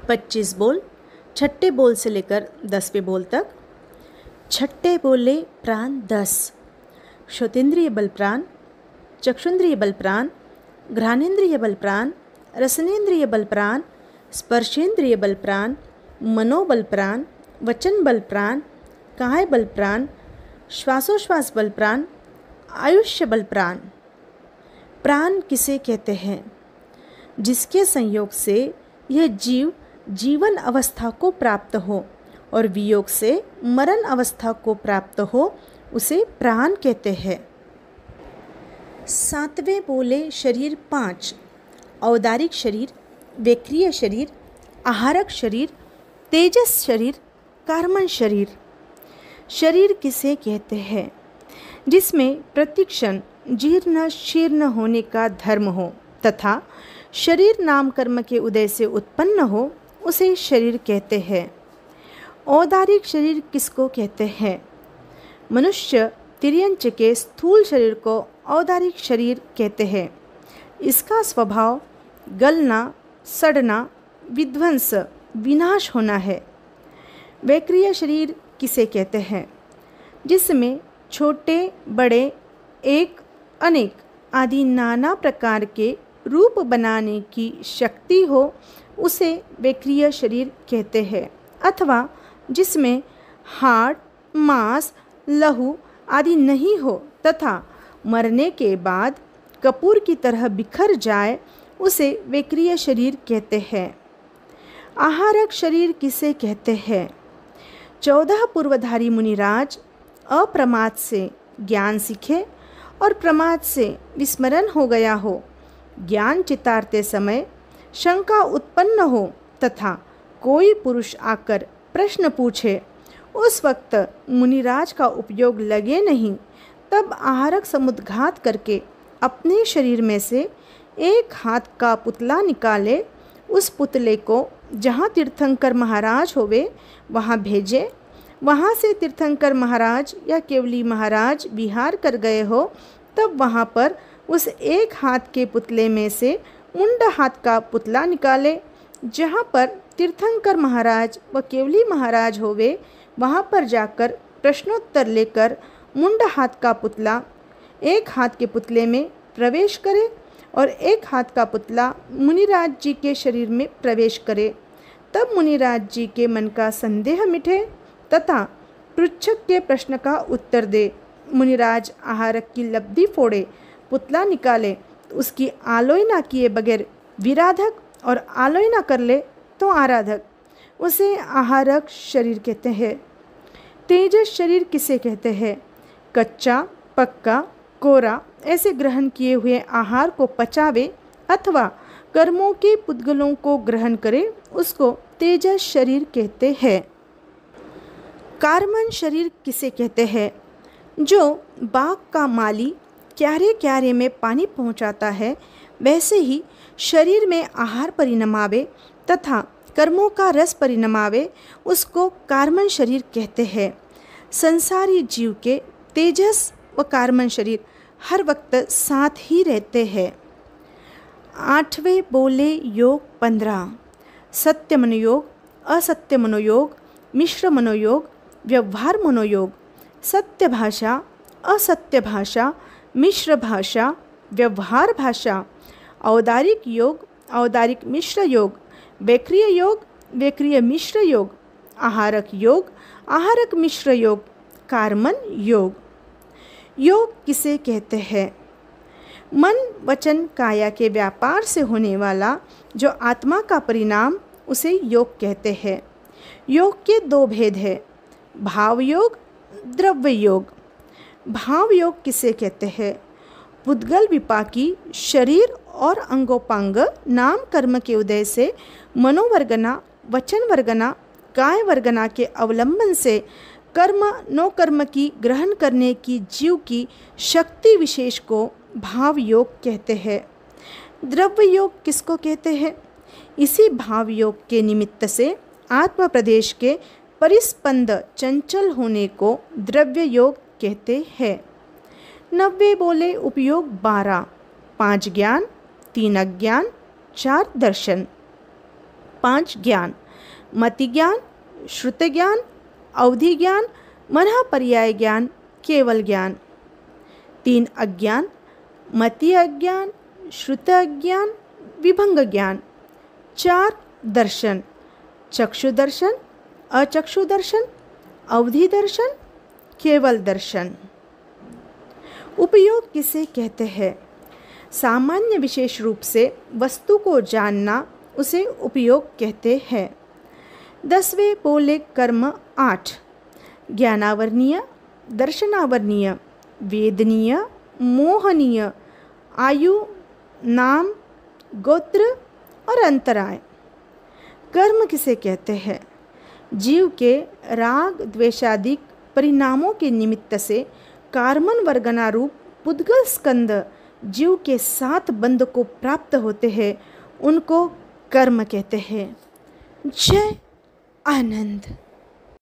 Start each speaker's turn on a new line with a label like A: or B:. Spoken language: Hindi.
A: 25 बोल, छठे बोल से लेकर 10वें बोल तक। छठे बोले प्राण 10। श्रोतेंद्रिय बल प्राण, चक्षुंद्रिय बल प्राण, घ्राणेन्द्रिय बल प्राण, रसनेन्द्रिय बल प्राण, स्पर्शेंद्रिय बल प्राण, मनोबल प्राण, वचन बल प्राण, काय बल प्राण, श्वासोश्वास बल प्राण, आयुष्य बल प्राण। प्राण किसे कहते हैं? जिसके संयोग से यह जीव जीवन अवस्था को प्राप्त हो और वियोग से मरण अवस्था को प्राप्त हो, उसे प्राण कहते हैं। 7वें बोले शरीर 5। औदारिक शरीर, वेक्रिय शरीर, आहारक शरीर, तेजस शरीर, कार्मण शरीर। शरीर किसे कहते हैं? जिसमें प्रतिक्षण जीर्ण शीर्ण होने का धर्म हो तथा शरीर नाम कर्म के उदय से उत्पन्न हो, उसे शरीर कहते हैं। औदारिक शरीर किसको कहते हैं? मनुष्य तिर्यंच के स्थूल शरीर को औदारिक शरीर कहते हैं। इसका स्वभाव गलना, सड़ना, विध्वंस, विनाश होना है। वैक्रिय शरीर किसे कहते हैं? जिसमें छोटे बड़े, एक, अनेक आदि नाना प्रकार के रूप बनाने की शक्ति हो, उसे वैक्रिय शरीर कहते हैं। अथवा जिसमें हाड़, मांस, लहू आदि नहीं हो तथा मरने के बाद कपूर की तरह बिखर जाए, उसे वैक्रिय शरीर कहते हैं। आहारक शरीर किसे कहते हैं? 14 पूर्वधारी मुनिराज अप्रमाद से ज्ञान सीखे और प्रमाद से विस्मरण हो गया हो, ज्ञान चितारते समय शंका उत्पन्न हो तथा कोई पुरुष आकर प्रश्न पूछे, उस वक्त मुनिराज का उपयोग लगे नहीं, तब आहारक समुद्घात करके अपने शरीर में से एक हाथ का पुतला निकाले, उस पुतले को जहाँ तीर्थंकर महाराज होवे वहाँ भेजे। वहाँ से तीर्थंकर महाराज या केवली महाराज विहार कर गए हो, तब वहाँ पर उस एक हाथ के पुतले में से मुंड हाथ का पुतला निकाले। जहाँ पर तीर्थंकर महाराज व केवली महाराज होवे, वहाँ पर जाकर प्रश्नोत्तर लेकर मुंड हाथ का पुतला एक हाथ के पुतले में प्रवेश करे और एक हाथ का पुतला मुनिराज जी के शरीर में प्रवेश करे। तब मुनिराज जी के मन का संदेह मिटे तथा पृच्छक के प्रश्न का उत्तर दे। मुनिराज आहारक की लब्धि फोड़े, पुतला निकाले तो उसकी आलोचना किए बगैर विराधक और आलोचना कर ले तो आराधक, उसे आहारक शरीर कहते हैं। तेजस शरीर किसे कहते हैं? कच्चा, पक्का, कोरा ऐसे ग्रहण किए हुए आहार को पचावे अथवा कर्मों के पुद्गलों को ग्रहण करे, उसको तेजस शरीर कहते हैं। कार्मण शरीर किसे कहते हैं? जो बाग का माली क्यारे क्यारे में पानी पहुंचाता है, वैसे ही शरीर में आहार परिणमावे तथा कर्मों का रस परिणमावे, उसको कार्मण शरीर कहते हैं। संसारी जीव के तेजस व कार्मण शरीर हर वक्त साथ ही रहते हैं। 8वें बोले योग 15। सत्य मनोयोग, असत्य मनोयोग, मिश्र मनोयोग, व्यवहार मनोयोग। सत्य भाषा, असत्य भाषा, मिश्र भाषा, व्यवहार भाषा। औदारिक योग, औदारिक मिश्र योग, वैक्रिय योग, वैक्रिय मिश्र योग, आहारक योग, आहारक मिश्र योग, कार्मण योग। योग किसे कहते हैं? मन वचन काया के व्यापार से होने वाला जो आत्मा का परिणाम, उसे योग कहते हैं। योग के 2 भेद हैं, भाव योग, द्रव्य योग। भाव योग किसे कहते हैं? पुद्गल विपाकी शरीर और अंगोपांग नाम कर्म के उदय से मनोवर्गना, वचन वर्गना, काय वर्गना के अवलंबन से कर्म नो कर्म की ग्रहण करने की जीव की शक्ति विशेष को भाव योग कहते हैं। द्रव्य योग किसको कहते हैं? इसी भाव योग के निमित्त से आत्म प्रदेश के परिस्पंद चंचल होने को द्रव्य योग कहते हैं। 90 बोले उपयोग 12। 5 ज्ञान, 3 अज्ञान, 4 दर्शन। 5 ज्ञान: मति ज्ञान, श्रुत ज्ञान, अवधि ज्ञान, मनः पर्याय ज्ञान, केवल ज्ञान। 3 अज्ञान: मति अज्ञान, श्रुत अज्ञान, विभंग ज्ञान। 4 दर्शन: चक्षु दर्शन, अचक्षु दर्शन, अवधि दर्शन, केवल दर्शन। उपयोग किसे कहते हैं? सामान्य विशेष रूप से वस्तु को जानना उसे उपयोग कहते हैं। 10वें पोले कर्म 8: ज्ञानावरणीय, दर्शनावरणीय, वेदनीय, मोहनीय, आयु, नाम, गोत्र और अंतराय। कर्म किसे कहते हैं? जीव के राग द्वेषादि परिणामों के निमित्त से कार्मन वर्गना रूप पुद्गल स्कंद जीव के 7 बंध को प्राप्त होते हैं, उनको कर्म कहते हैं। जय आनंद।